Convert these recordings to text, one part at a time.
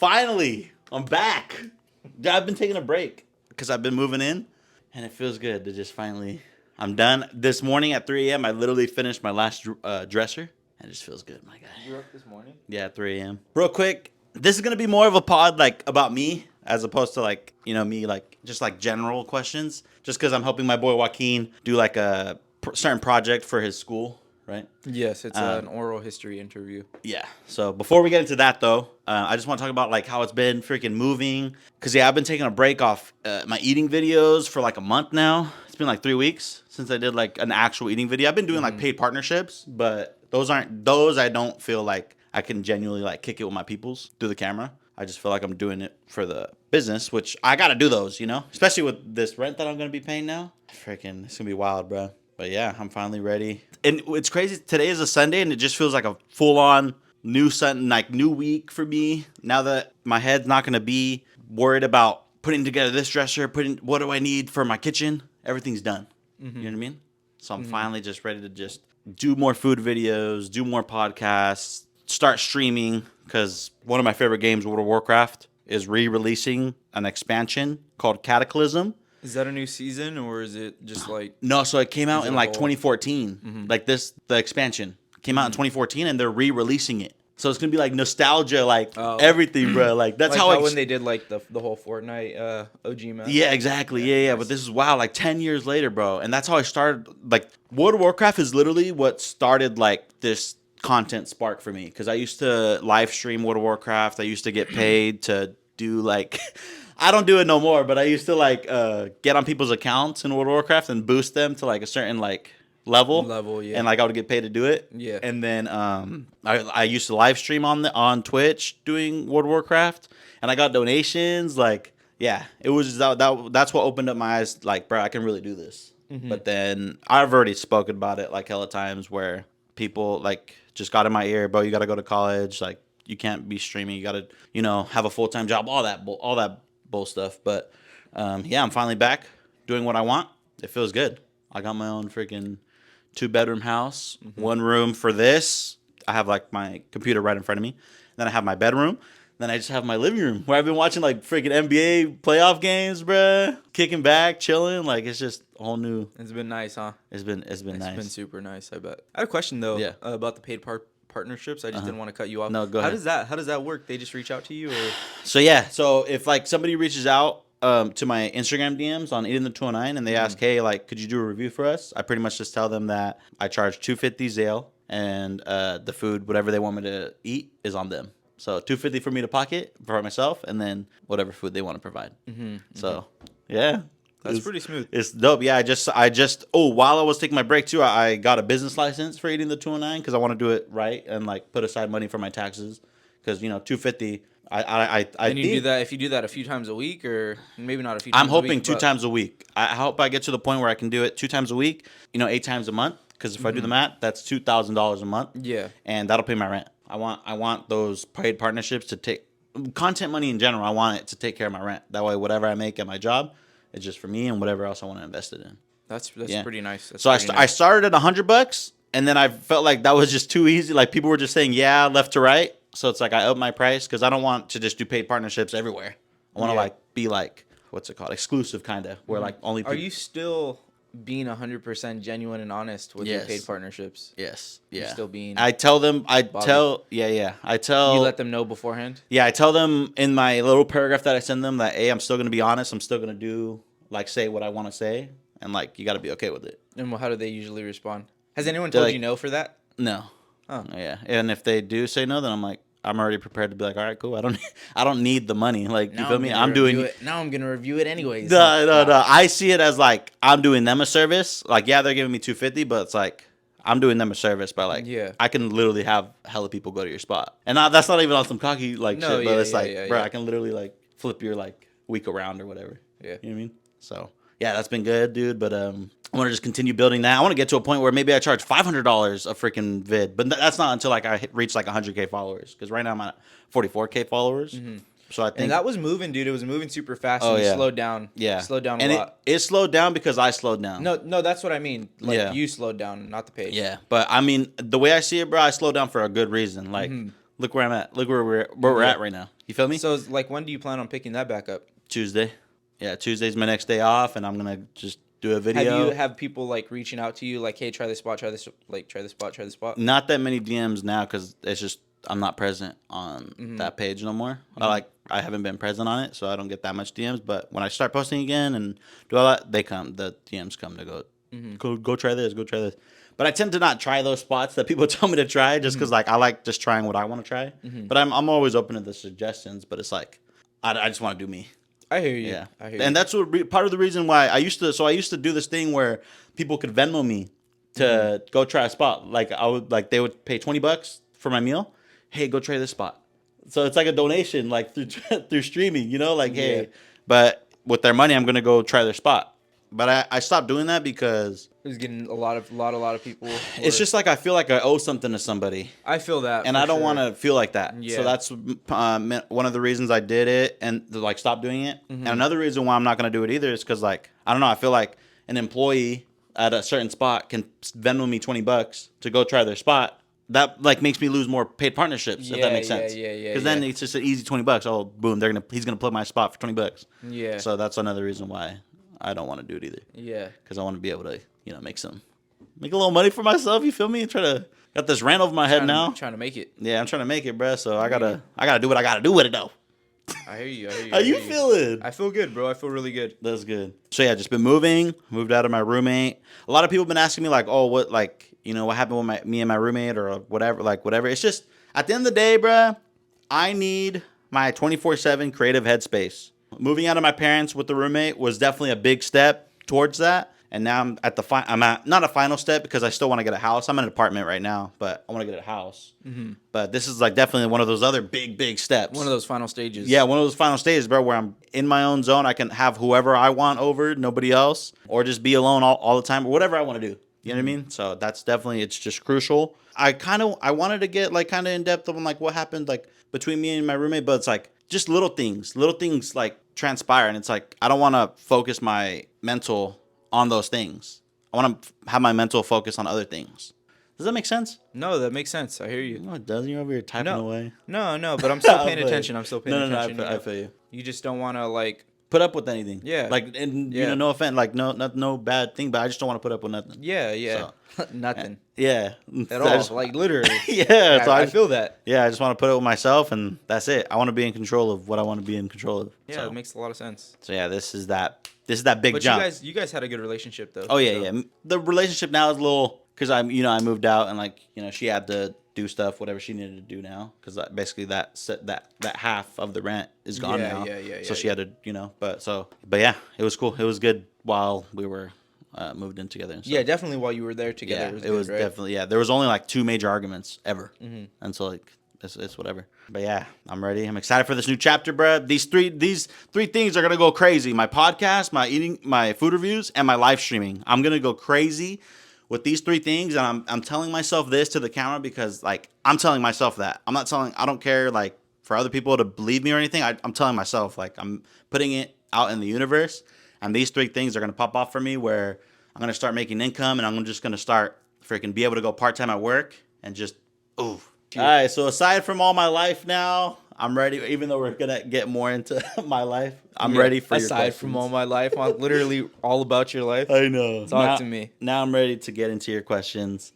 Finally, I'm back. I've been taking a break because I've been moving in, and it feels good to just finally. I'm done. This morning at 3 a.m., I literally finished my last dresser, and it just feels good, my guy. You were up this morning? Yeah, at 3 a.m. Real quick, this is gonna be more of a pod like about me as opposed to like me like just like general questions. Just because I'm helping my boy Juaqin do like a certain project for his school. Right? Yes, it's an oral history interview. Yeah. So before we get into that, though, I just want to talk about like how it's been freaking moving. Cause I've been taking a break off my eating videos for like a month now. It's been like 3 weeks since I did like an actual eating video. I've been doing like paid partnerships, but those I don't feel like I can genuinely like kick it with my peoples through the camera. I just feel like I'm doing it for the business, which I got to do those, especially with this rent that I'm going to be paying now. Freaking, it's going to be wild, bro. But yeah, I'm finally ready. And it's crazy. Today is a Sunday, and it just feels like a full-on new week for me. Now that my head's not going to be worried about putting together this dresser, what do I need for my kitchen? Everything's done. Mm-hmm. You know what I mean? So I'm finally just ready to just do more food videos, do more podcasts, start streaming. Because one of my favorite games, World of Warcraft, is re-releasing an expansion called Cataclysm. Is that a new season, or is it just like... No, so it came out in like 2014. Mm-hmm. Like the expansion came out in 2014, and they're re-releasing it. So it's going to be like nostalgia, like everything, bro. Like that's like how when they did like the whole Fortnite OG map. Yeah, exactly. Yeah. Nice. But this is like 10 years later, bro. And that's how I started. Like World of Warcraft is literally what started like this content spark for me. Because I used to live stream World of Warcraft. I used to get paid to do like... I don't do it no more, but I used to like get on people's accounts in World of Warcraft and boost them to like a certain like level, yeah. And like I would get paid to do it, yeah. And then I used to live stream on Twitch doing World of Warcraft, and I got donations. Like, yeah, it was that's what opened up my eyes. Like, bro, I can really do this. Mm-hmm. But then I've already spoken about it like hella times where people like just got in my ear, bro. You got to go to college, like. You can't be streaming. You got to, have a full-time job, all that bull stuff. But, yeah, I'm finally back doing what I want. It feels good. I got my own freaking 2-bedroom house, 1 room for this. I have, like, my computer right in front of me. Then I have my bedroom. Then I just have my living room where I've been watching, like, freaking NBA playoff games, bruh. Kicking back, chilling. Like, it's just all new. It's been nice, huh? It's been nice. It's been super nice, I bet. I had a question, though, about the paid partnerships. I just didn't want to cut you off. No, go ahead. How does that work? They just reach out to you, or? So if like somebody reaches out to my Instagram DMs on Eating the 209 and they ask, hey, like, could you do a review for us? I pretty much just tell them that I charge $250 Zale, and the food, whatever they want me to eat, is on them. So $250 for me to pocket for myself, and then whatever food they want to provide. So yeah. That's pretty smooth. It's dope. Yeah, I just while I was taking my break too, I got a business license for Eating the 209 because I want to do it right and like put aside money for my taxes because $250. I and you do that if you do that a few times a week, or maybe not a few times I'm hoping 2 times a week. I hope I get to the point where I can do it 2 times a week, 8 times a month, because if I do the math, that's $2,000 a month. Yeah. And that'll pay my rent. I want those paid partnerships to take content money in general. I want it to take care of my rent. That way whatever I make at my job, it's just for me and whatever else I want to invest it in. That's pretty nice. I started at $100, and then I felt like that was just too easy. Like people were just saying yeah left to right, so it's like I upped my price because I don't want to just do paid partnerships everywhere. I want to like be like what's it called, exclusive kind of, where like only. Are you still being 100% genuine and honest with your paid partnerships? Yes. Yeah. You're still being. I tell them. I tell. You let them know beforehand. Yeah, I tell them in my little paragraph that I send them that I'm still gonna be honest. I'm still gonna do like say what I want to say, and like you got to be okay with it. And how do they usually respond? Has anyone told you no for that? No. Oh. Yeah, and if they do say no, then I'm like, I'm already prepared to be like, all right, cool. I don't need the money. Like, you feel me? I'm doing it. Now I'm gonna review it anyways. No. I see it as like I'm doing them a service. Like, yeah, they're giving me $250, but it's like I'm doing them a service by like, I can literally have hella people go to your spot, and that's not even on some cocky like shit. But it's like, bro, I can literally like flip your like week around or whatever. Yeah, you know what I mean? So yeah, that's been good, dude. But I want to just continue building that. I want to get to a point where maybe I charge $500 a freaking vid, but that's not until like I reach like 100K followers. Because right now I'm at 44K followers. Mm-hmm. So I think that was moving, dude. It was moving super fast. And you slowed down. Yeah, slowed down a lot. It slowed down because I slowed down. No, that's what I mean. Like you slowed down, not the page. Yeah, but I mean the way I see it, bro, I slowed down for a good reason. Like look where I'm at. Look where we're at right now. You feel me? So, like, when do you plan on picking that back up? Tuesday. Yeah, Tuesday's my next day off, and I'm gonna just do a video. Have people like reaching out to you like, hey, try this spot, try this, like, try this spot, try this spot? Not that many DMs now because it's just I'm not present on that page no more. I haven't been present on it, so I don't get that much DMs. But when I start posting again and do all that, the DMs come to go try this, go try this. But I tend to not try those spots that people tell me to try just because like I like just trying what I want to try. But I'm always open to the suggestions. But it's like I just want to do me. I hear you. Yeah, I hear you. And that's part of the reason why I used to do this thing where people could Venmo me to go try a spot. Like they would pay $20 for my meal. Hey, go try this spot. So it's like a donation, like through streaming, you know, like hey, but with their money, I'm gonna go try their spot. But I stopped doing that because it was getting a lot of people. It's just like I feel like I owe something to somebody. I feel that, and I don't want to feel like that. Yeah. So that's one of the reasons I did it and like stop doing it. And another reason why I'm not gonna do it either is because like I don't know. I feel like an employee at a certain spot can Venmo me $20 to go try their spot. That like makes me lose more paid partnerships. If that makes sense. Yeah. Because then it's just an easy $20. Oh, boom! He's gonna plug my spot for $20. Yeah. So that's another reason why I don't want to do it either. Yeah. Because I want to be able to make a little money for myself. You feel me? Got this rant over my head now. Trying to make it. Yeah, I'm trying to make it, bruh. So I gotta do what I gotta do with it though. I hear you. How you feeling? I feel good, bro. I feel really good. That's good. So yeah, just been moved out of my roommate. A lot of people have been asking me like, oh, what happened with me and my roommate or whatever. It's just at the end of the day, bruh, I need my 24/7 creative headspace. Moving out of my parents with the roommate was definitely a big step towards that. And now I'm at not a final step because I still want to get a house. I'm in an apartment right now, but I want to get a house. But this is like definitely one of those other big steps. One of those final stages. Yeah, one of those final stages, bro, where I'm in my own zone. I can have whoever I want over, nobody else, or just be alone all the time, or whatever I want to do. You know what I mean? So that's definitely, it's just crucial. I wanted to get like kind of in depth on like what happened like between me and my roommate, but it's like just little things like transpire, and it's like I don't want to focus my mental on those things. I want to have my mental focus on other things. Does that make sense? No, that makes sense. I hear you. No, it doesn't. You're over here typing away. No, but I'm still paying attention. I'm still paying attention. I feel you. You just don't want to like put up with anything. Yeah. Like, and you know, no offense, like no bad thing, but I just don't want to put up with nothing. Yeah. So, nothing. Yeah. At all. Like literally. Yeah. So I feel that. Yeah, I just want to put it with myself, and that's it. I want to be in control of what I want to be in control of. Yeah, so. It makes a lot of sense. So yeah, this is that big jump. But you guys had a good relationship though. Oh yeah. The relationship now is a little because I moved out and like she had to do stuff whatever she needed to do now because basically that half of the rent is gone now. So she had to but yeah, it was cool. It was good while we were moved in together. And stuff. Yeah, definitely while you were there together. Yeah, it was right? Definitely there was only like 2 major arguments ever, and so like. It's whatever. But yeah, I'm ready. I'm excited for this new chapter, bro. These three things are gonna go crazy. My podcast, my food reviews, and my live streaming. I'm gonna go crazy with these 3 things, and I'm telling myself this to the camera because like I'm telling myself that. I don't care like for other people to believe me or anything. I'm telling myself like I'm putting it out in the universe, and these 3 things are gonna pop off for me where I'm gonna start making income, and I'm just gonna start freaking be able to go part-time at work and just ooh. All right, so aside from all my life now, I'm ready. Even though we're gonna get more into my life, I'm ready for your questions. Aside from all my life, I'm literally all about your life. I know. Talk to me. Now I'm ready to get into your questions.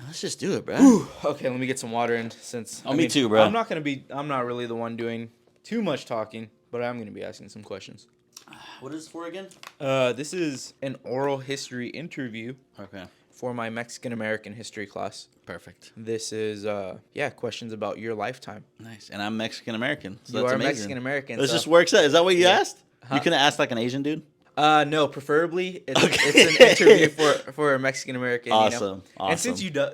Let's just do it, bro. Whew. Okay, let me get some water in since. Me too, bro. I'm not really the one doing too much talking, but I'm gonna be asking some questions. What is this for again? This is an oral history interview. Okay. For my Mexican American history class. Perfect. This is questions about your lifetime. Nice. And I'm Mexican American. So you that's are amazing. Mexican American. This just works out. Is that what you asked? Huh? You couldn't ask like an Asian dude? No, preferably it's an interview for a Mexican American. Awesome. Awesome. And since you do,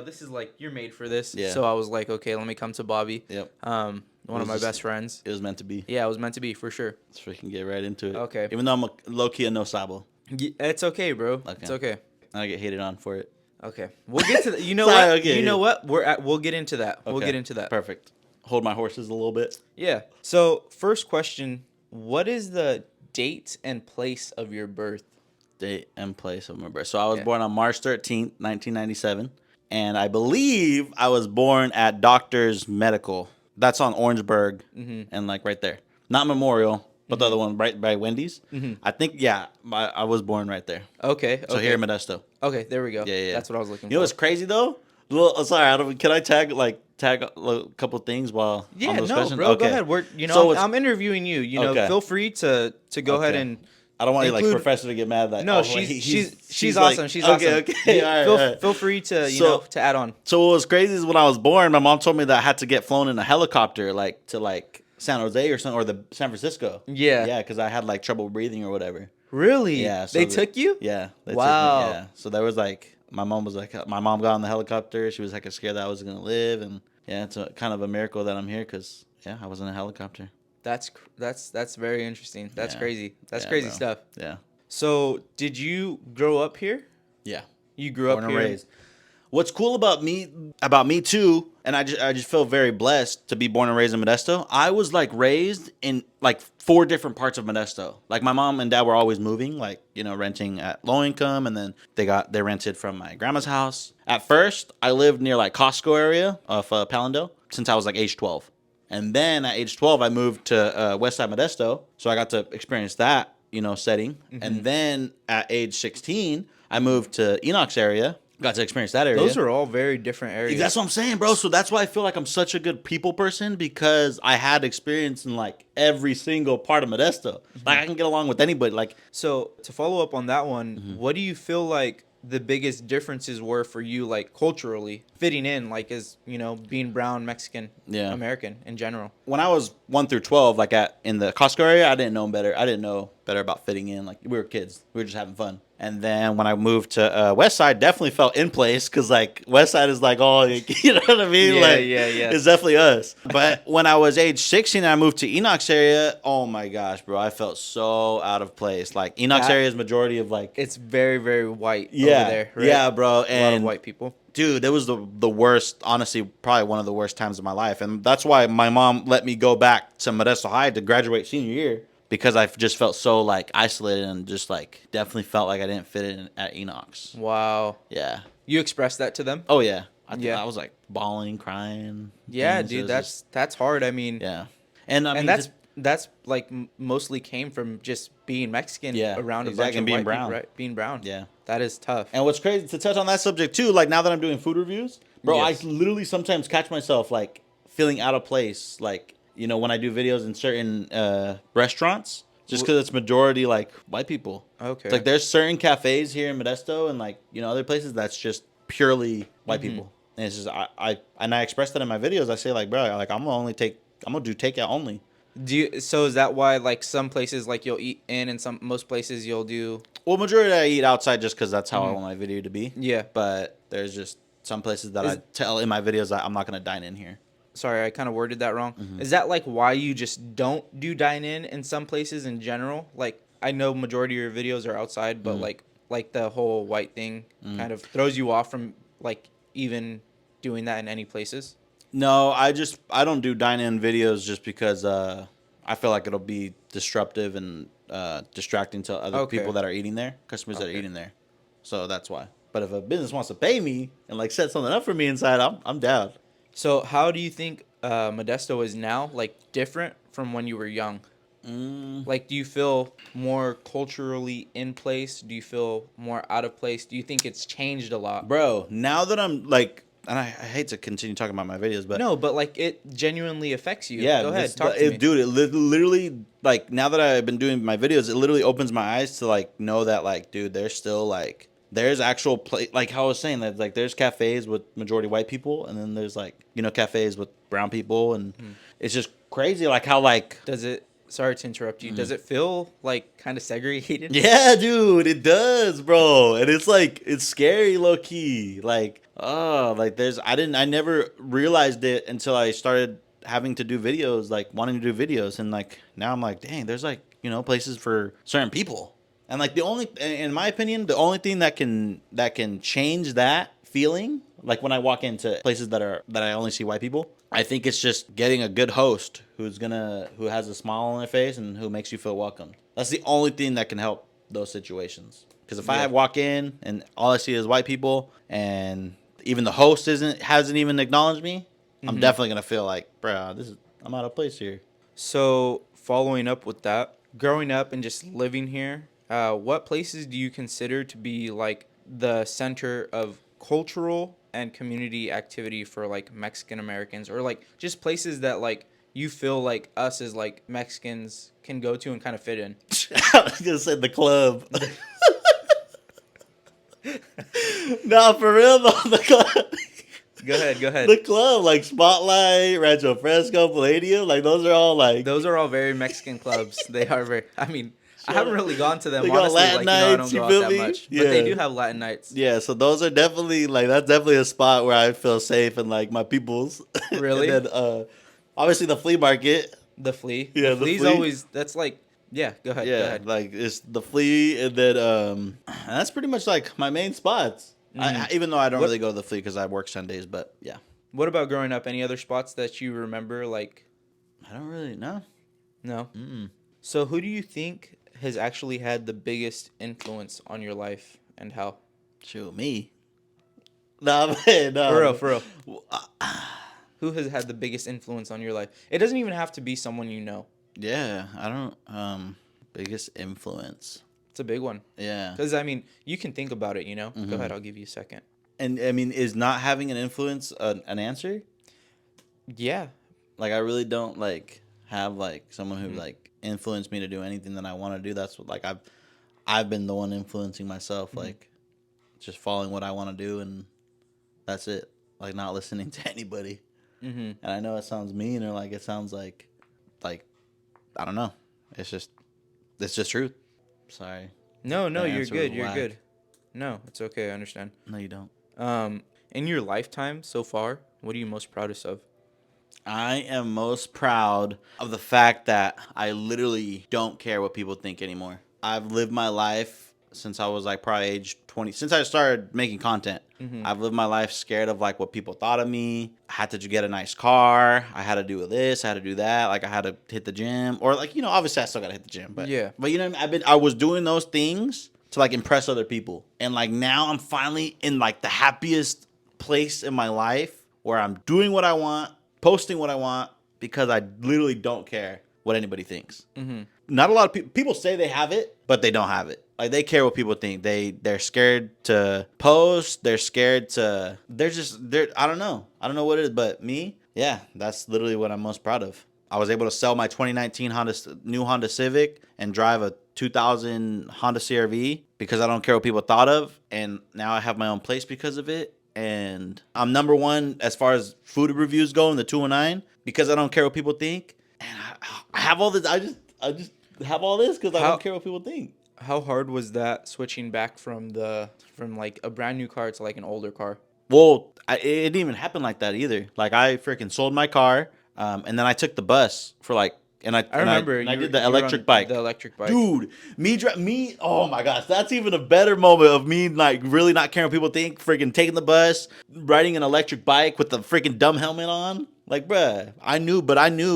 this is like you're made for this. Yeah. So I was like, okay, let me come to Bobby. Yep. One of my best friends. It was meant to be. Yeah, it was meant to be for sure. Let's freaking get right into it. Okay. Even though I'm low key a no sabo. It's okay, bro. Okay. It's okay. I get hated on for it. Okay, we'll get to that. You know what? Okay. You know what? We'll get into that. Okay. We'll get into that. Perfect. Hold my horses a little bit. Yeah. So first question: what is the date and place of your birth? Date and place of my birth. So I was born on March 13th, 1997, and I believe I was born at Doctor's Medical. That's on Orangeburg, and like right there, not Memorial, but the other one right by Wendy's. I think I was born right there. Okay. So here in Modesto. Okay, there we go. Yeah. That's what I was looking for. You know what's crazy though? Sorry, can I tag a couple things while on those questions? Bro, go ahead. I'm interviewing you. Feel free to go ahead and. I don't want you like professor to get mad that. No, she's awesome. She's awesome. Okay. All right. Feel free to to add on. So what was crazy is when I was born, my mom told me that I had to get flown in a helicopter to San Jose or something, or the San Francisco. Yeah, because I had trouble breathing or whatever. Really? Yeah. So they took you? Yeah. Wow. Took me, yeah. So there was my mom got on the helicopter. She was scared that I was gonna live, and it's kind of a miracle that I'm here because I was in a helicopter. That's very interesting. That's crazy. That's crazy bro. stuff. Yeah. So did you grow up here? Yeah. You grew up Born here. And raised. What's cool about me too, and I just feel very blessed to be born and raised in Modesto. I was raised in 4 different parts of Modesto. My mom and dad were always moving, renting at low income, and then they rented from my grandma's house. At first, I lived near Costco area of Palindale since I was age 12. And then at age 12, I moved to Westside Modesto, so I got to experience that, setting. And then at age 16, I moved to Enoch's area. Got to experience that area. Those are all very different areas. That's what I'm saying, bro. So that's why I feel I'm such a good people person, because I had experience in every single part of Modesto. I can get along with anybody. So to follow up on that one, what do you feel the biggest differences were for you, culturally fitting in, as being brown, Mexican, American in general? When I was 1 through 12, in the Costco area, I didn't know better. I didn't know better about fitting in. We were kids. We were just having fun. And then when I moved to West Side, definitely felt in place, because West Side is all, you know what I mean? Yeah. It's definitely us. But when I was age 16 and I moved to Enoch's area, oh my gosh, bro, I felt so out of place. Enoch's area is majority of it's very, very white over there, right? Yeah, bro. And a lot of white people. Dude, it was the worst, honestly, probably one of the worst times of my life. And that's why my mom let me go back to Modesto High to graduate senior year, because I just felt so isolated and just definitely felt I didn't fit in at Enoch's. Wow. Yeah. You expressed that to them? Oh yeah. I was bawling, crying. Yeah, dude, that's hard. I mean, yeah. And I mean, that's mostly came from just being Mexican around a bunch of being white brown. people, right? Being brown. Yeah. That is tough. And what's crazy, to touch on that subject too, now that I'm doing food reviews, bro, I literally sometimes catch myself feeling out of place, when I do videos in certain restaurants, just because it's majority white people. Okay. It's there's certain cafes here in Modesto and other places that's just purely white people. And it's just I express that in my videos. I say bro, I'm gonna do takeout only. So is that why some places you'll eat in, and most places you'll do? Well, majority I eat outside just because that's how I want my video to be. Yeah. But there's just some places that I tell in my videos that I'm not gonna dine in here. Sorry, I kind of worded that wrong. Is that why you just don't do dine in some places in general? I know majority of your videos are outside, but the whole white thing kind of throws you off from even doing that in any places? No, I don't do dine-in videos just because I feel it'll be disruptive and distracting to other people that are eating there, customers that are eating there. So that's why. But if a business wants to pay me and set something up for me inside, I'm down. So how do you think Modesto is now different from when you were young? Do you feel more culturally in place? Do you feel more out of place? Do you think it's changed a lot? Bro, now that I'm and I hate to continue talking about my videos, but no, but it genuinely affects you. Yeah, go ahead, talk to me. Dude, it literally now that I've been doing my videos, it literally opens my eyes to know that dude, there's still there's actual how I was saying that there's cafes with majority white people, and then there's cafes with brown people, and it's just crazy how does it. Sorry to interrupt you. Does it feel kind of segregated? Yeah, dude, it does, bro. And it's it's scary, low key. I never realized it until I started having to do videos, wanting to do videos, and now I'm dang, there's places for certain people. And in my opinion, the only thing that can change that feeling, when I walk into places that I only see white people, I think it's just getting a good host who has a smile on their face and who makes you feel welcome. That's the only thing that can help those situations. Because if I walk in and all I see is white people and even the host hasn't even acknowledged me, I'm definitely gonna feel like, bro, I'm out of place here. So, following up with that, growing up and just living here, what places do you consider to be like the center of cultural and community activity for like Mexican Americans, or like just places that like you feel like us as like Mexicans can go to and kind of fit in? I was gonna say the club. No, for real though, the club. Go ahead, go ahead. The club, like Spotlight, Rancho Fresco, Palladium, like those are all like Those are all very Mexican clubs. They are very. I mean, I haven't really gone to them they got honestly. Latin Like I nights. don't You go out feel that me? much, Yeah. but they do have Latin nights. Yeah, so those are definitely like that's definitely a spot where I feel safe and like my peoples. Really? And then obviously the flea market. The flea. Yeah, The the flea's flea. always. That's like. Yeah. Go ahead. Go Yeah, ahead. like it's the flea, and then that's pretty much like my main spots. Even though I don't What- really go to the flea because I work Sundays, but yeah, What about growing up? Any other spots that you remember? Like, I don't really know. no. Mm-mm. So, who do you think has actually had the biggest influence on your life, and how? Shoot me. Nah, man, no. For real, for real. Well, Who has had the biggest influence on your life? It doesn't even have to be someone you know. yeah, I don't. Biggest influence. It's a big one. Yeah, Because I mean, you can think about it. You know. Mhm. Go ahead. I'll give you a second. and I mean, is not having an influence an answer? Yeah. Like I really don't like have like someone who Mhm. like influenced me to do anything that I want to do. That's what like I've been the one influencing myself, like just following what I want to do, and that's it. Like not listening to anybody. Mm-hmm. And I know it sounds mean or like it sounds like I don't know. It's just truth. Sorry. No, That you're answer good. was You're whack. good. No, it's okay. I understand. No, you don't. In your lifetime so far, what are you most proudest of? I am most proud of the fact that I literally don't care what people think anymore. I've lived my life since I was like probably age 20, since I started making content. I've lived my life scared of like what people thought of me. I had to get a nice car. I had to do this. I had to do that. Like I had to hit the gym, or like obviously I still gotta hit the gym. But Yeah. but you know what I mean? I was doing those things to like impress other people, and like now I'm finally in like the happiest place in my life where I'm doing what I want, posting what I want, because I literally don't care what anybody thinks. Not a lot of people say they have it, but they don't have it. Like they care what people think. They're scared to post. They're scared to. They're. I don't know. I don't know what it is, but me, yeah, that's literally what I'm most proud of. I was able to sell my 2019 new Honda Civic and drive a 2000 Honda CR-V because I don't care what people thought of, and now I have my own place because of it. And I'm number one as far as food reviews go in the 219 because I don't care what people think. And I have all this. I just have all this because I How- don't care what people think. How hard was that switching back from like a brand new car to like an older car? Well, it didn't even happen like that either. Like I freaking sold my car, and then I took the bus for like, and I remember and I you did the were electric on bike. The electric bike. Dude, me. Oh my gosh, that's even a better moment of me like really not caring what people think. Freaking taking the bus, riding an electric bike with the freaking dumb helmet on. Like, bruh, I knew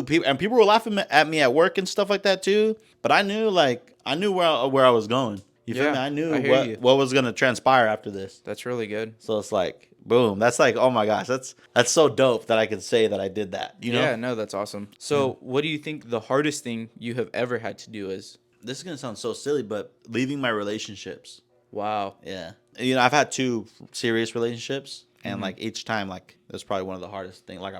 people, and people were laughing at me at work and stuff like that too. But I knew where I was going. You feel Yeah, me? I knew I hear you. what was gonna transpire after this. That's really good. So it's like, boom. That's like, oh my gosh, that's so dope that I can say that I did that. You know? Yeah, no, that's awesome. So, what do you think the hardest thing you have ever had to do is? This is gonna sound so silly, but leaving my relationships. Wow. Yeah. I've had 2 serious relationships, and like each time, like that's probably one of the hardest things. Like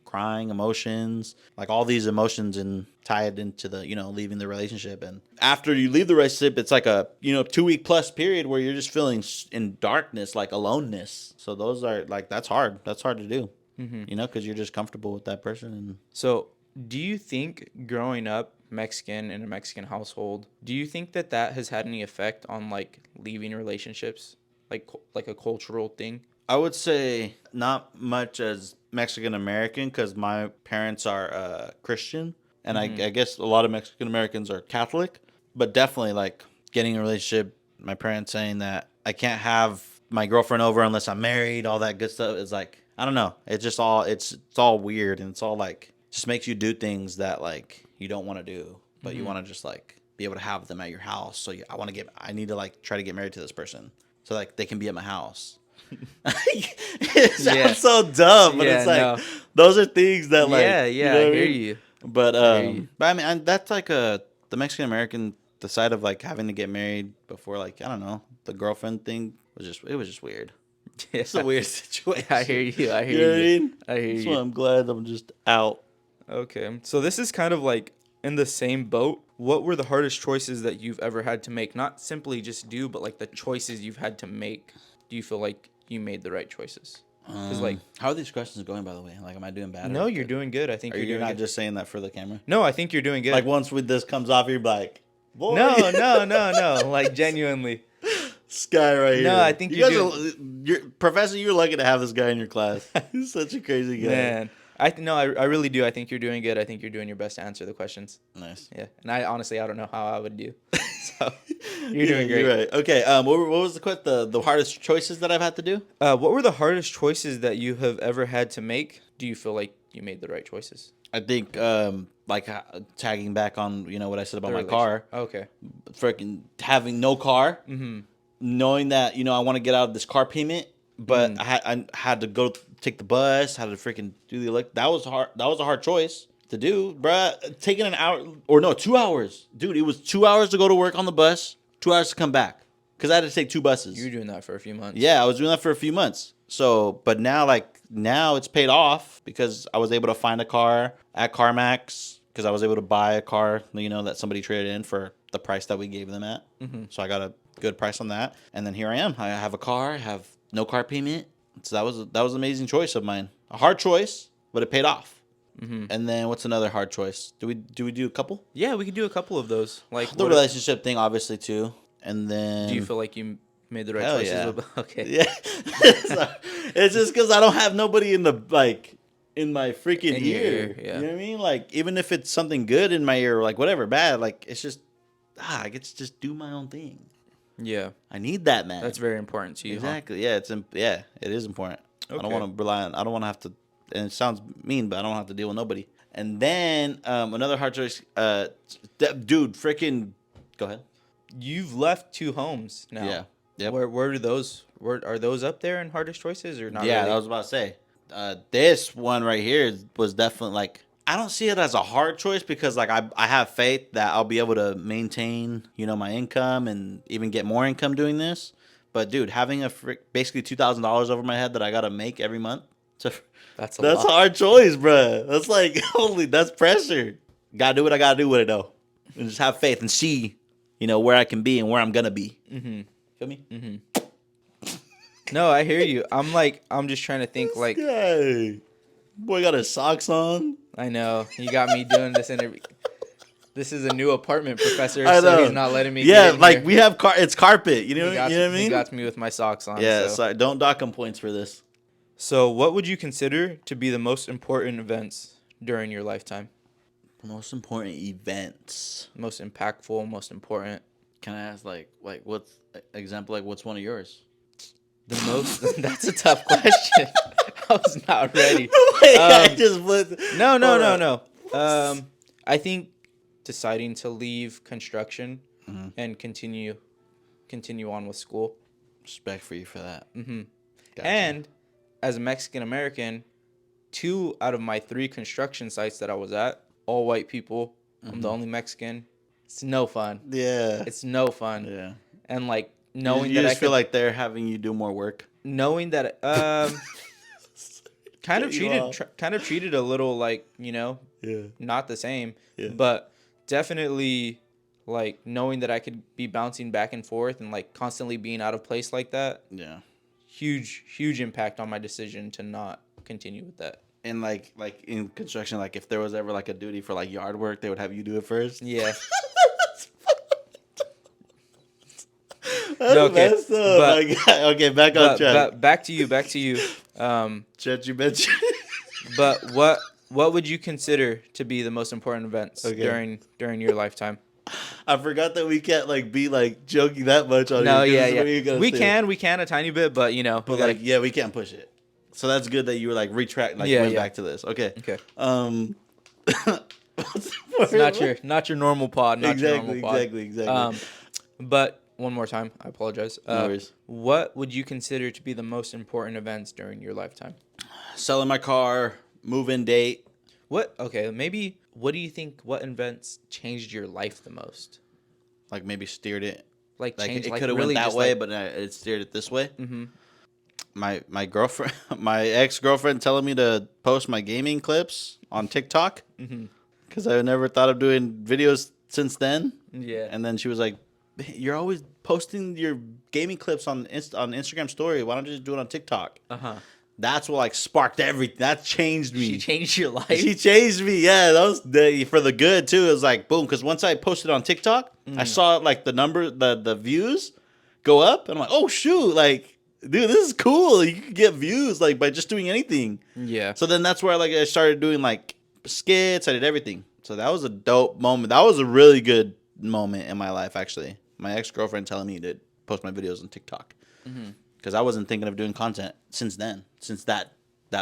crying, emotions, like all these emotions and tied into the leaving the relationship. And after you leave the relationship, it's like a 2-week plus period where you're just feeling in darkness, like aloneness. So those are like that's hard to do, because you're just comfortable with that person. And So, do you think growing up Mexican in a Mexican household, do you think that has had any effect on like leaving relationships, like a cultural thing? I would say not much as Mexican American because my parents are Christian, and I guess a lot of Mexican Americans are Catholic. But definitely, like getting a relationship, my parents saying that I can't have my girlfriend over unless I'm married, all that good stuff is like I don't know. It's all weird, and it's all like just makes you do things that like you don't want to do, but you want to just like be able to have them at your house. So I need to like try to get married to this person so like they can be at my house. It sounds Yeah. so dumb, but Yeah, it's like no. those are things that like Yeah, you yeah, know I what hear mean? you. But I hear you. but I mean that's like the Mexican American the side of like having to get married before like I don't know the girlfriend thing was just weird. Yeah. It's a weird situation. I hear you. I You hear know what I you. mean? I hear So you. I'm glad I'm just out. Okay. So this is kind of like in the same boat. What were the hardest choices that you've ever had to make? Not simply just do, but like the choices you've had to make. Do you feel like you made the right choices? Because like, How are these questions going, by the way? Like, am I doing bad? no, or you're good? doing good. I think Or you're you're doing not good. just saying that for the camera? No, I think you're doing good. Like once with this comes off, you're like, boy, no, no, no, no. Like genuinely. this guy right here. No, I think you you're guys you're Professor. You're lucky to have this guy in your class. He's such a crazy guy. Man, I really do. I think you're doing good. I think you're doing your best to answer the questions. Nice. Yeah, and I honestly I don't know how I would do. So you're doing great. You're right. Okay. What was the hardest choices that I've had to do? What were the hardest choices that you have ever had to make? Do you feel like you made the right choices? I think like tagging back on what I said about The my car. Okay. Freaking having no car. Mm-hmm. Knowing that I want to get out of this car payment, but I had to go take the bus, had to freaking do the that was hard. That was a hard choice to do, bruh. Taking an hour or no 2 hours, dude. It was 2 hours to go to work on the bus, 2 hours to come back because I had to take two buses. You were doing that for a few months. Yeah, I was doing that for a few months. So, but now it's paid off because I was able to find a car at CarMax because I was able to buy a car, that somebody traded in for the price that we gave them at. Mm-hmm. So I got a good price on that. And then here I am. I have a car, I have no car payment. So that was an amazing choice of mine. A hard choice, but it paid off. Mm-hmm. And then what's another hard choice? Do we do a couple? Yeah, we could do a couple of those. Like The relationship thing, obviously, too. And then do you feel like you made the right Hell choices? yeah. Okay. Yeah. So, it's just because I don't have nobody in my freaking In your ear. ear, yeah. You know what I mean? Like, even if it's something good in my ear, or like whatever, bad, like it's just I get to just do my own thing. Yeah. I need that, man. That's very important to you. Exactly. Yeah, it is important. I don't Okay. want to rely on. I don't want to have to. And it sounds mean, but I don't have to deal with nobody. And then another hard choice. Dude, freaking. Go ahead. You've left two homes now. Yeah. Yep. Where do those? Where are those up there in hardest choices or not? Yeah, really? I was about to say. This one right here was definitely like I don't see it as a hard choice because like I have faith that I'll be able to maintain my income and even get more income doing this. But dude, having basically $2,000 over my head that I gotta make every month, that's a that's a lot. hard choice, bruh. That's like that's pressure. Gotta do what I gotta do with it though, and just have faith and see where I can be and where I'm gonna be. Mm-hmm. Feel me? Mm-hmm. No, I hear you. I'm just trying to think like Guy. Boy got his socks on. I know you got me doing this interview. This is a new apartment, Professor, I know. so he's not letting me. Yeah, get in like here. we have it's carpet. You know what I mean? He got me with my socks on. Yeah, So. sorry. Don't dock him points for this. So, what would you consider to be the most important events during your lifetime? Most important events. Most impactful, most important. Can I ask like what's example? Like what's one of yours? The most. That's a tough question. I was not ready. Wait, I just flipped. No. I think deciding to leave construction and continue on with school. Respect for you for that. Mm-hmm. Gotcha. And as a Mexican American, 2 out of my 3 construction sites that I was at, all white people. I'm the only Mexican. It's no fun. Yeah. It's no fun. Yeah. And like knowing you that just I feel could, like they're having you do more work. knowing that kind of Cut you off. treated a little like Yeah. not the same, Yeah. but definitely like knowing that I could be bouncing back and forth and like constantly being out of place like that. Yeah. Huge impact on my decision to not continue with that. And like in construction, like if there was ever like a duty for like yard work, they would have you do it first. Yeah. That's No, okay, messed up. but- My God. Okay, back on track. Back to you. Chet, you bet you. But what would you consider to be the most important events Okay. during your lifetime? I forgot that we can't like be like joking that much on No, here, 'cause yeah, this is what you're yeah. gonna We say. can a tiny bit, but you know, But like, yeah, we can't push it. So that's good that you were like retract, like Yeah, went yeah. back to this. Okay. okay. It's It's not your normal pod, not your normal pod. Exactly. But one more time. I apologize. No worries. What would you consider to be the most important events during your lifetime? Selling my car, move-in date. What? Okay, maybe. What do you think? What events changed your life the most? Like maybe steered it. Like Like changed, it like could have really went that just way, like. but it steered it this way. Mm-hmm. My girlfriend, my ex-girlfriend, telling me to post my gaming clips on TikTok Mm-hmm. because I never thought of doing videos since then. Yeah. And then she was like, "You're always posting your gaming clips on Instagram story. Why don't you just do it on TikTok?" Uh huh. That's what like sparked everything. That changed me. She changed your life. She changed me. Yeah, that was for the good too. It was like boom, because once I posted on TikTok, I saw like the number, the views go up, and I'm like, oh shoot, like dude, this is cool. You can get views like by just doing anything. Yeah. So then that's where like I started doing like skits. I did everything. So that was a dope moment. That was a really good moment in my life actually. My ex girlfriend telling me to post my videos on TikTok because I wasn't thinking of doing content since then, since that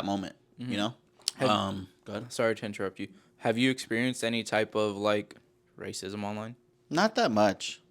moment. You know. Go ahead. Sorry to interrupt you. Have you experienced any type of like racism online? Not that much.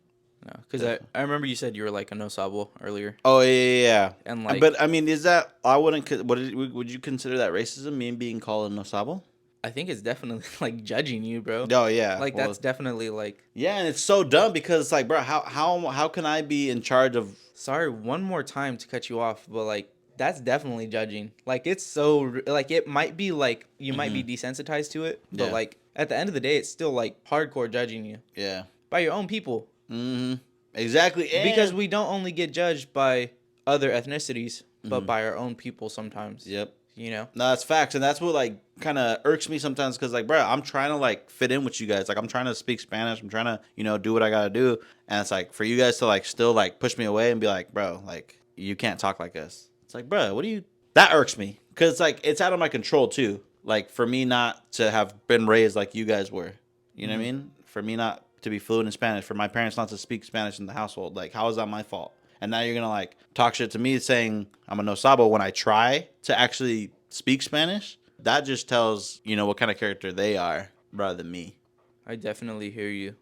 No, because I remember you said you were like a no sabo earlier, Oh yeah. and like But I mean, is that I wouldn't? Would you consider that racism? Me being called a no sabo? I think it's definitely like judging you, bro. Oh yeah. Like Well, that's definitely like. yeah, and it's so dumb because it's like, bro, how can I be in charge of? Sorry, one more time to cut you off, but like that's definitely judging. Like it's so like it might be like you might be desensitized to it, but Yeah. like at the end of the day, it's still like hardcore judging you Yeah. by your own people. Mm-hmm. Exactly. Because we don't only get judged by other ethnicities, but by our own people sometimes. Yep. You know? No, that's facts, and that's what like kind of irks me sometimes because like, bro, I'm trying to like fit in with you guys. Like, I'm trying to speak Spanish. I'm trying to do what I gotta do, and it's like for you guys to like still like push me away and be like, bro, like you can't talk like us. It's like, bro, what do you? That irks me because like it's out of my control too. Like for me not to have been raised like you guys were, you know what I mean? For me not to be fluent in Spanish, for my parents not to speak Spanish in the household, like how is that my fault? And now you're gonna like talk shit to me saying I'm a no sabo when I try to actually speak Spanish. That just tells what kind of character they are rather than me. I definitely hear you.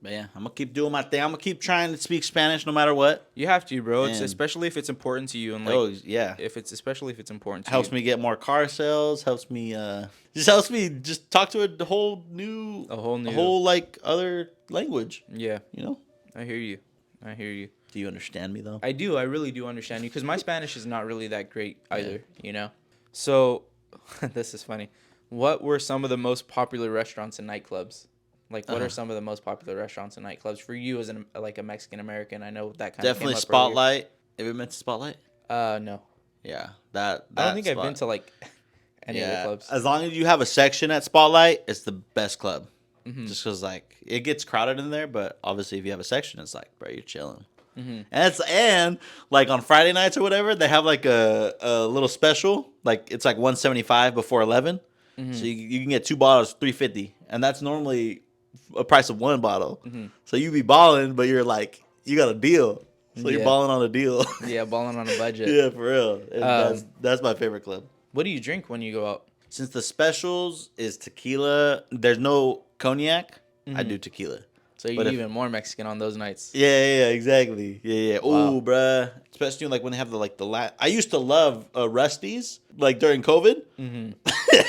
But yeah, I'm gonna keep doing my thing. I'm gonna keep trying to speak Spanish no matter what. You have to, bro. It's And- especially if it's important to you, and like Oh yeah, especially if it's important to helps you. me get more car sales. Helps me just talk to a whole new, A whole new- like other language. Yeah, You know? I hear you. I hear you. Do you understand me though? I do. I really do understand you because my Spanish is not really that great either. You know. So, this is funny. What were some of the most popular restaurants and nightclubs? Like, what are some of the most popular restaurants and nightclubs for you as a Mexican American? I know that kind Definitely of Spotlight. Have you been to Spotlight? No, Yeah, that. I don't think I've spot. been to like any other clubs. As long as you have a section at Spotlight, it's the best club. Mm-hmm. Just because like it gets crowded in there, but obviously if you have a section, it's like, bro, you're chilling. And like on Friday nights or whatever, they have like a little special. Like it's like 175 before 11, so you can get 2 bottles $3.50, and that's normally a price of 1 bottle. So you be balling, but you're like you got a deal, so you're Yeah. balling on a deal. Yeah, balling on a budget. Yeah, for real. And that's my favorite club. What do you drink when you go out? Since the specials is tequila, there's no cognac. I do tequila. So you're But if- even more Mexican on those nights. Yeah, exactly. Yeah. Wow. Ooh, bruh. Especially like when they have the I used to love Rusty's like during COVID,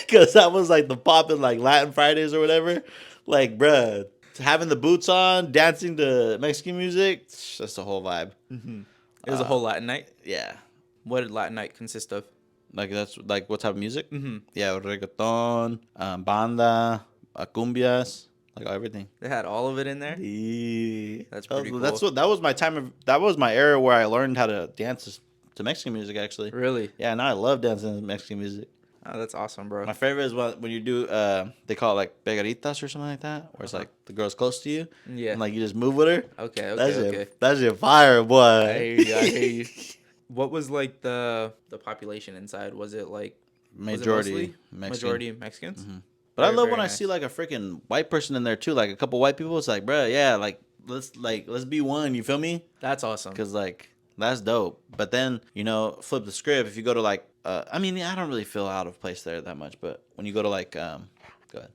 because that was like the poppin' like Latin Fridays or whatever. Like, bruh, having the boots on, dancing to Mexican music, that's the whole vibe. It was a whole Latin night. Yeah. What did Latin night consist of? Like that's like what type of music? Yeah, reggaeton, banda, cumbias, like everything. They had all of it in there. Yeah. That's pretty cool. That was my time of that was my era where I learned how to dance to Mexican music actually. Really? Yeah, now I love dancing to Mexican music. Oh, that's awesome, bro. My favorite is when you do they call it like pegaritas or something like that, where it's like the girl's close to you. Yeah. And like you just move with her. Okay. That's your fire, boy. I hear you. I hear you. What was like the population inside? Was it like Majority Mexican. majority Mexicans? But I Very, love very when I nice. see like a freaking white person in there too, like a couple white people. It's like, bruh, yeah, let's be one. You feel me? That's awesome. Because like that's dope. But then flip the script. If you go to like, I mean, I don't really feel out of place there that much. But when you go to like, go ahead.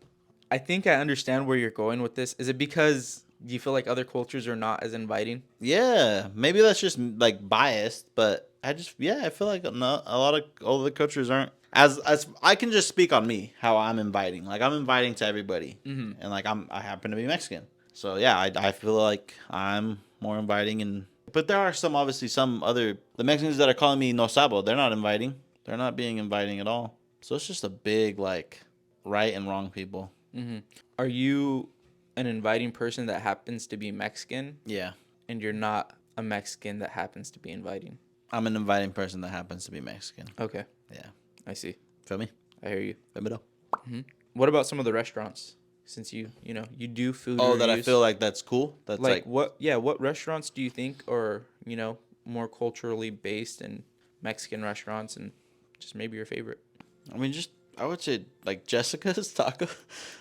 I think I understand where you're going with this. Is it because Do you feel like other cultures are not as inviting? Yeah, maybe that's just like biased, but I feel like not, a lot of all the cultures aren't as I can just speak on me how I'm inviting. Like I'm inviting to everybody, and like I happen to be Mexican, so yeah, I feel like I'm more inviting. And but there are some obviously some other the Mexicans that are calling me no sabo. They're not inviting. They're not being inviting at all. So it's just a big like right and wrong people. Are you an inviting person that happens to be Mexican, Yeah, and you're not a Mexican that happens to be inviting? I'm an inviting person that happens to be Mexican. Okay, Yeah, I see. feel me? I hear you. Feel me though? What about some of the restaurants? Since you do food Oh, reviews, that I feel like that's cool. That's like, what restaurants do you think are more culturally based and Mexican restaurants, and just maybe your favorite? I mean, just I would say like Jessica's Taco.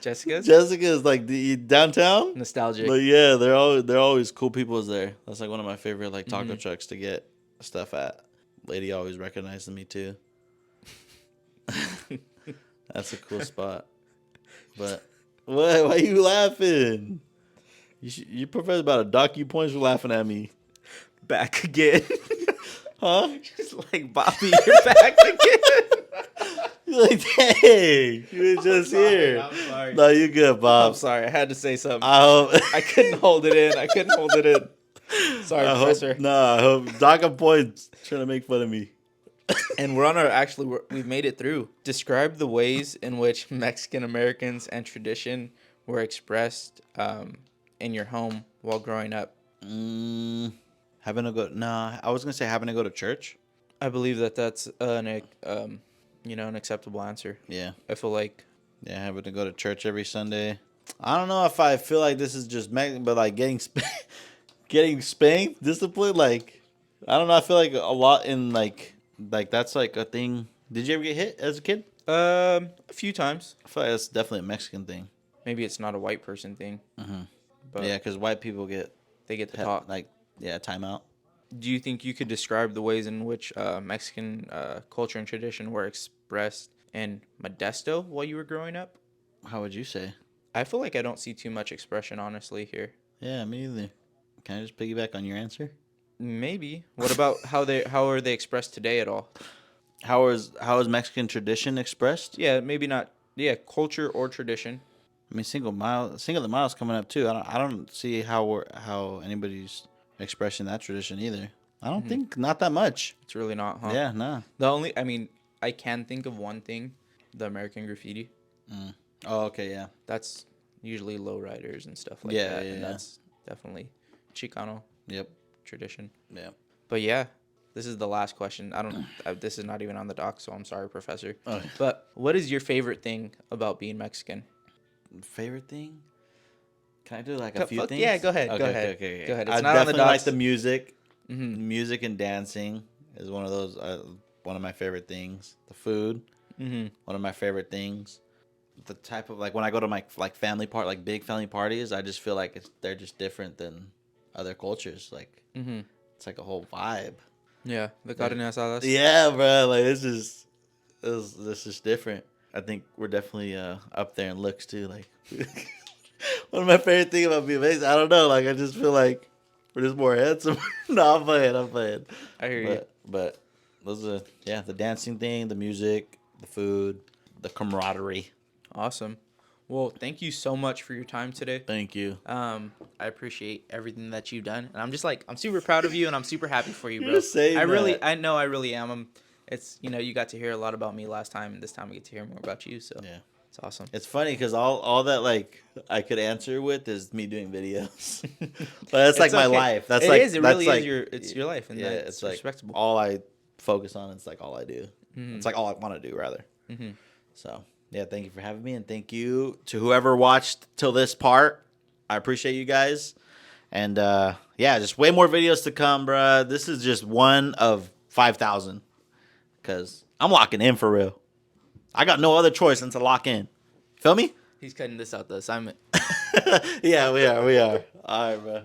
Jessica's? Jessica's like the downtown. Nostalgic. But yeah, they're always cool people there. That's like one of my favorite like taco trucks to get stuff at. Lady always recognizes me too. That's a cool spot. But what? Why are you laughing? You profess about a docu points for laughing at me, Back again. huh? Just like Bobby, you're back again. You're like, dang, you were just here. I'm sorry. No, you good, Bob. I'm sorry. I had to say something. I hope. I couldn't hold it in. Sorry, I Professor. I hope Docu points trying to make fun of me. And we've made it through. Describe the ways in which Mexican Americans and tradition were expressed in your home while growing up. Having to go. Nah, I was gonna say having to go to church. I believe that's an acceptable answer. Yeah, I feel like having to go to church every Sunday. I don't know if I feel like this is just Mexican, but like getting spanked, disciplined. Like I don't know. I feel like a lot in like that's like a thing. Did you ever get hit as a kid? a few times. I feel like that's definitely a Mexican thing. Maybe it's not a white person thing. But Yeah, because white people get they get to talk. like timeout. Do you think you could describe the ways in which Mexican culture and tradition were expressed in Modesto while you were growing up? How would you say? I feel like I don't see too much expression, honestly, here. Yeah, me either. Can I just piggyback on your answer? Maybe. What about how are they expressed today at all? How is Mexican tradition expressed? Yeah, maybe not. Yeah, culture or tradition. I mean, Single the Mile's coming up too. I don't see how anybody's expressing that tradition either. I don't think not that much. It's really not, huh? Yeah, nah. I can think of one thing, the American graffiti. Oh, okay, yeah. That's usually lowriders and stuff like Yeah, that. yeah, And yeah. that's definitely Chicano Yep. tradition. Yeah. But yeah, this is the last question. This is not even on the doc, so I'm sorry, Professor. Oh. But what is your favorite thing about being Mexican? Favorite thing? Can I do like a few things? Yeah, go ahead. Go ahead. Okay. Go ahead. I It's not on the definitely like docs. the music. Music and dancing is one of those. One of my favorite things. The food. One of my favorite things. The type of like when I go to my like big family parties, I just feel like they're just different than other cultures. Like it's like a whole vibe. Yeah, the carne asadas. Yeah, bro. Like this is different. I think we're definitely up there in looks too. Like one of my favorite things about being Mexican, I don't know. Like I just feel like we're just more handsome. No, I'm playing. I hear you. But those are the dancing thing, the music, the food, the camaraderie. Awesome. Well, thank you so much for your time today. Thank you. I appreciate everything that you've done, and I'm super proud of you, and I'm super happy for you, bro. You're saying I that. know I really am. It's you got to hear a lot about me last time, and this time I get to hear more about you. So Yeah. it's awesome. It's funny because all that like I could answer with is me doing videos. But that's like my okay. life. That's It like is. It that's really like, is your life, and yeah, that's it's like respectable. all I focus on. It's like all I do. It's like all I want to do rather. So yeah, thank you for having me, and thank you to whoever watched till this part. I appreciate you guys, and just way more videos to come, bruh. This is just one of 5,000 because I'm locking in for real. I got no other choice than to lock in. Feel me? He's cutting this out the assignment. Yeah, we are. All right, bro.